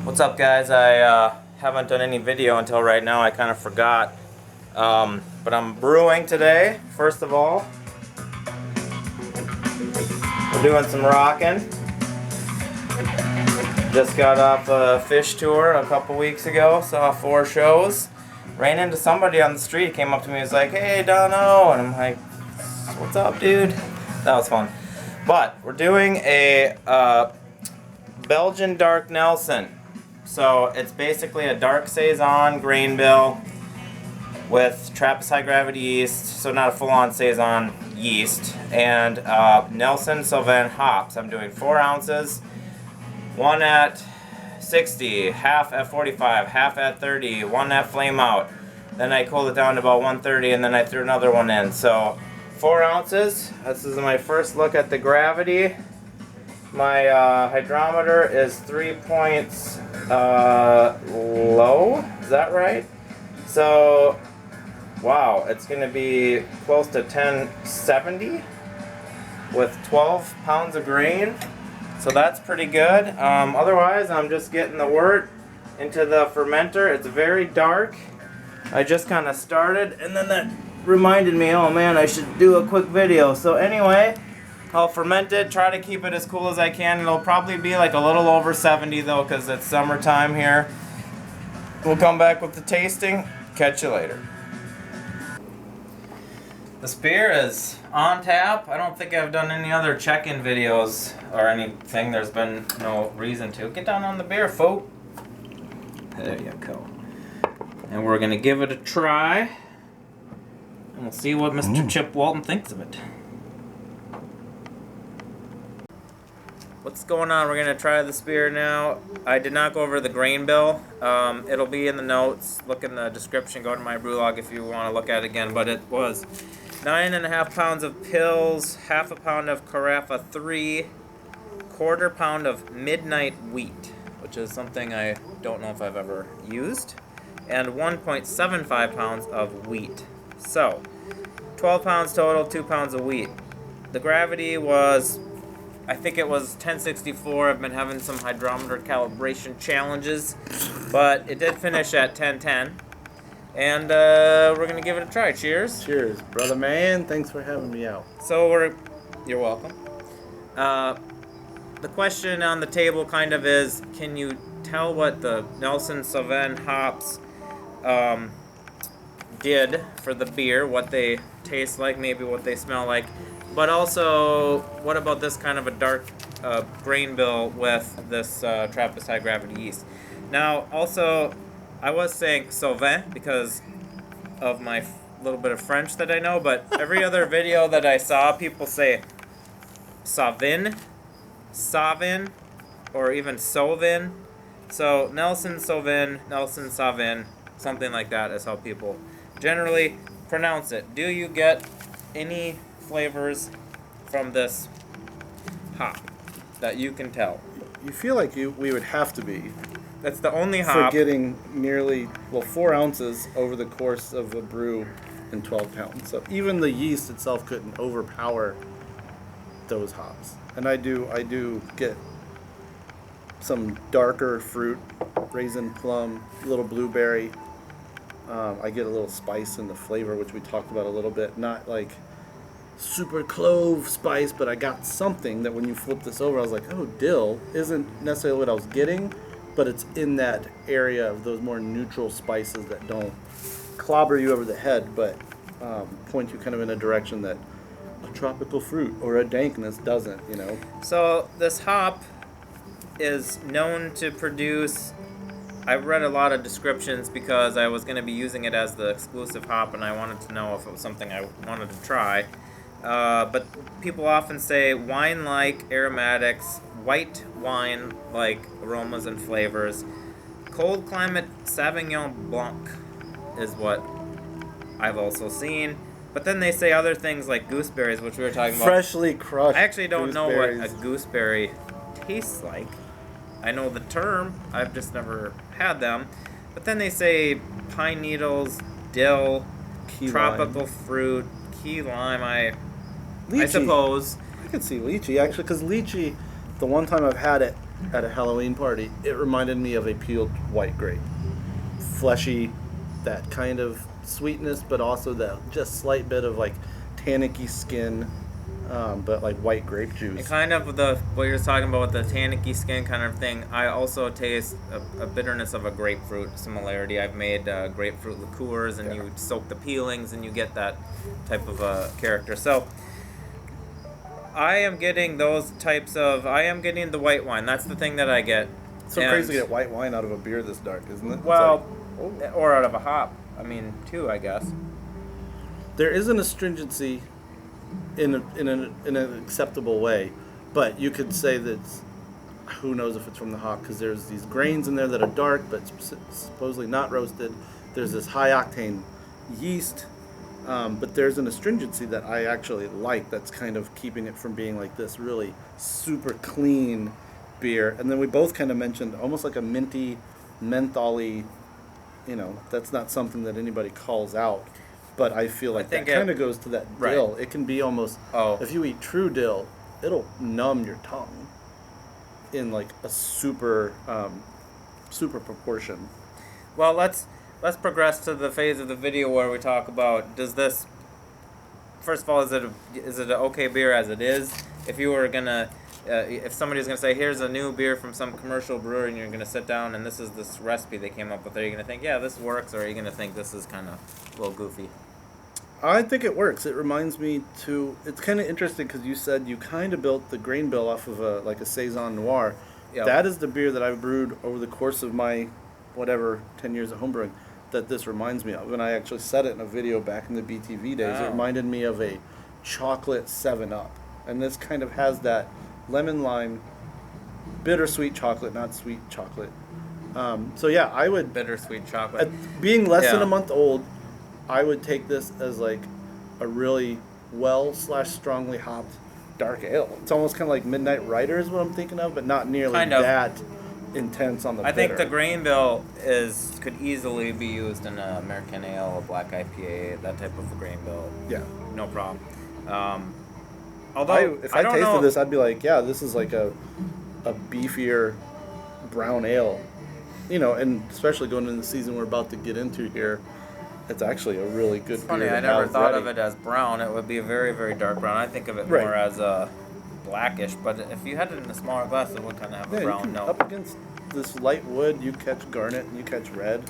What's up, guys? I haven't done any video until right now. I kind of forgot. But I'm brewing today. First of all, we're doing some rocking. Just got off a fish tour a couple weeks ago. Saw 4 shows. Ran into somebody on the street. Came up to me and was like, "Hey, Dono," and I'm like, "What's up, dude?" That was fun. But we're doing a Belgian dark Nelson. So it's basically a dark saison grain bill with Trappist High Gravity yeast, so not a full-on saison yeast, and Nelson Sauvin hops. I'm doing 4 ounces, 1 at 60, half at 45, half at 30, 1 at flame out. Then I cooled it down to about 130, and then I threw another one in. So 4 ounces. This is my first look at the gravity. My hydrometer is 3 points low. Is that right? So, wow, it's going to be close to 1070 with 12 pounds of grain. So that's pretty good. Otherwise, I'm just getting the wort into the fermenter. It's very dark. I just kind of started, and then that reminded me, oh man, I should do a quick video. So anyway, I'll ferment it, try to keep it as cool as I can. It'll probably be like a little over 70 though, because it's summertime here. We'll come back with the tasting. Catch you later. This beer is on tap. I don't think I've done any other check-in videos or anything. There's been no reason to. Get down on the beer, folk. There you go. And we're gonna give it a try. And we'll see what Mr. Chip Walton thinks of it. What's going on? We're going to try this beer now. I did not go over the grain bill. It'll be in the notes. Look in the description. Go to my brew log if you want to look at it again. But it was 9.5 pounds of pills, half a pound of Carafa 3, quarter pound of midnight wheat, which is something I don't know if I've ever used, and 1.75 pounds of wheat. So, 12 pounds total, 2 pounds of wheat. The gravity was, I think it was 1064. I've been having some hydrometer calibration challenges, but it did finish at 1010. And we're going to give it a try. Cheers. Cheers, brother man. Thanks for having me out. So you're welcome. The question on the table kind of is, can you tell what the Nelson Sauvin hops did for the beer, what they taste like, maybe what they smell like? But also, what about this kind of a dark grain bill with this Trappist High Gravity yeast? Now, also, I was saying Sauvin because of my little bit of French that I know, but every other video that I saw, people say Sauvin, Sauvin, or even Sauvin. So, Nelson Sauvin, Nelson Sauvin, something like that is how people generally pronounce it. Do you get any flavors from this hop that you can tell? You feel like we would have to be. That's the only hop. For getting nearly, 4 ounces over the course of a brew in 12 pounds. So even the yeast itself couldn't overpower those hops. And I do get some darker fruit, raisin, plum, little blueberry. I get a little spice in the flavor, which we talked about a little bit. Not like super clove spice, but I got something that when you flip this over, I was like, oh, dill isn't necessarily what I was getting, but it's in that area of those more neutral spices that don't clobber you over the head, but point you kind of in a direction that a tropical fruit or a dankness doesn't, you know? So this hop is known to produce, I've read a lot of descriptions because I was going to be using it as the exclusive hop and I wanted to know if it was something I wanted to try. But people often say wine-like aromatics, white wine-like aromas and flavors. Cold climate Sauvignon Blanc is what I've also seen. But then they say other things like gooseberries, which we were talking about. Freshly crushed. I actually don't know what a gooseberry tastes like. I know the term, I've just never had them. But then they say pine needles, dill, Key tropical lime. fruit, key lime, I Lychee. suppose. I could see lychee, actually, because lychee, the one time I've had it at a Halloween party, it reminded me of a peeled white grape. Fleshy, that kind of sweetness, but also that just slight bit of like tannicky skin, but like white grape juice. And kind of what you're talking about with the tannicky skin kind of thing, I also taste a bitterness of a grapefruit similarity. I've made grapefruit liqueurs, and you soak the peelings, and you get that type of character. So I am getting I am getting the white wine. That's the thing that I get. It's so crazy to get white wine out of a beer this dark, isn't it? Well, or out of a hop. I mean, too, I guess. There is an astringency in an acceptable way, but you could say that who knows if it's from the hop, because there's these grains in there that are dark but supposedly not roasted. There's this high octane yeast, but there's an astringency that I actually like that's kind of keeping it from being like this really super clean beer. And then we both kind of mentioned almost like a minty, mentholy, that's not something that anybody calls out. But I feel like that kind of goes to that dill. It can be almost, if you eat true dill, it'll numb your tongue in like a super proportion. Well, let's progress to the phase of the video where we talk about, does this, first of all, is it an okay beer as it is? If you were gonna, if somebody's gonna say, here's a new beer from some commercial brewery, and you're gonna sit down and this is this recipe they came up with, are you gonna think, yeah, this works, or are you gonna think this is kind of a little goofy? I think it works. It reminds me it's kind of interesting because you said you kind of built the grain bill off of a saison noir. Yep. That is the beer that I've brewed over the course of my 10 years of homebrewing that this reminds me of. When I actually said it in a video back in the BTV days, It reminded me of a chocolate 7-Up. And this kind of has that lemon lime, bittersweet chocolate, not sweet chocolate. So yeah, I would... Bittersweet chocolate. Being less than a month old, I would take this as like a really strongly hopped dark ale. It's almost kind of like Midnight Rider is what I'm thinking of, but not nearly that intense on the bitter. I think the grain bill could easily be used in an American ale, a black IPA, that type of a grain bill. Yeah. No problem. Although if I tasted this, I'd be like, yeah, this is like a beefier brown ale. And especially going into the season we're about to get into here, it's actually a really good beer. Funny, I never thought of it as brown. It would be a very, very dark brown. I think of it more as a blackish, but if you had it in a smaller glass, it would kind of have a brown note. Up against this light wood, you catch garnet and you catch red.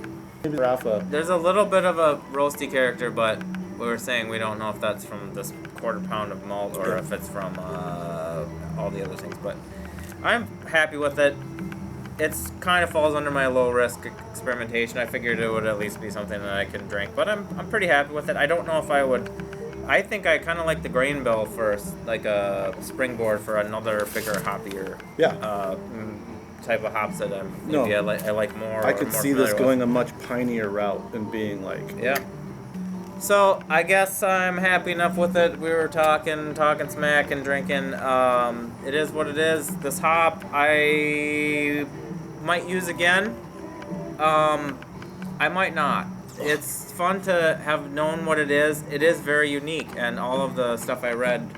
Maybe Rafa. There's a little bit of a roasty character, but we were saying we don't know if that's from this quarter pound of malt or if it's from all the other things. But I'm happy with it. It's kind of falls under my low risk experimentation. I figured it would at least be something that I can drink, but I'm pretty happy with it. I don't know if I would. I think I kind of like the grain bill for like a springboard for another bigger hoppier type of hops that I like more. I could see this going a much pinier route and being like So I guess I'm happy enough with it. We were talking smack and drinking. It is what it is. This hop I might use again. I might not. It's fun to have known what it is. It is very unique, and all of the stuff I read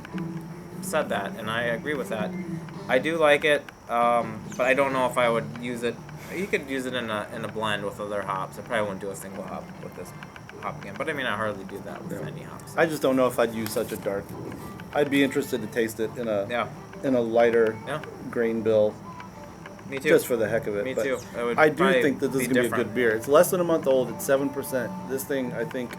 said that, and I agree with that. I do like it, but I don't know if I would use it. You could use it in a blend with other hops. I probably wouldn't do a single hop with this hop again, but I mean I hardly do that with any hops. I just don't know if I'd use such a dark. I'd be interested to taste it in a lighter grain bill. Me too. Just for the heck of it. Me too. I do think that this is going to be a good beer. It's less than a month old. It's 7%. This thing, I think,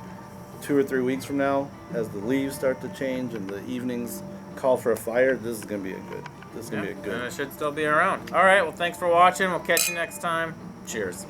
2 or 3 weeks from now, as the leaves start to change and the evenings call for a fire, this is going to be and it should still be around. All right. Well, thanks for watching. We'll catch you next time. Cheers.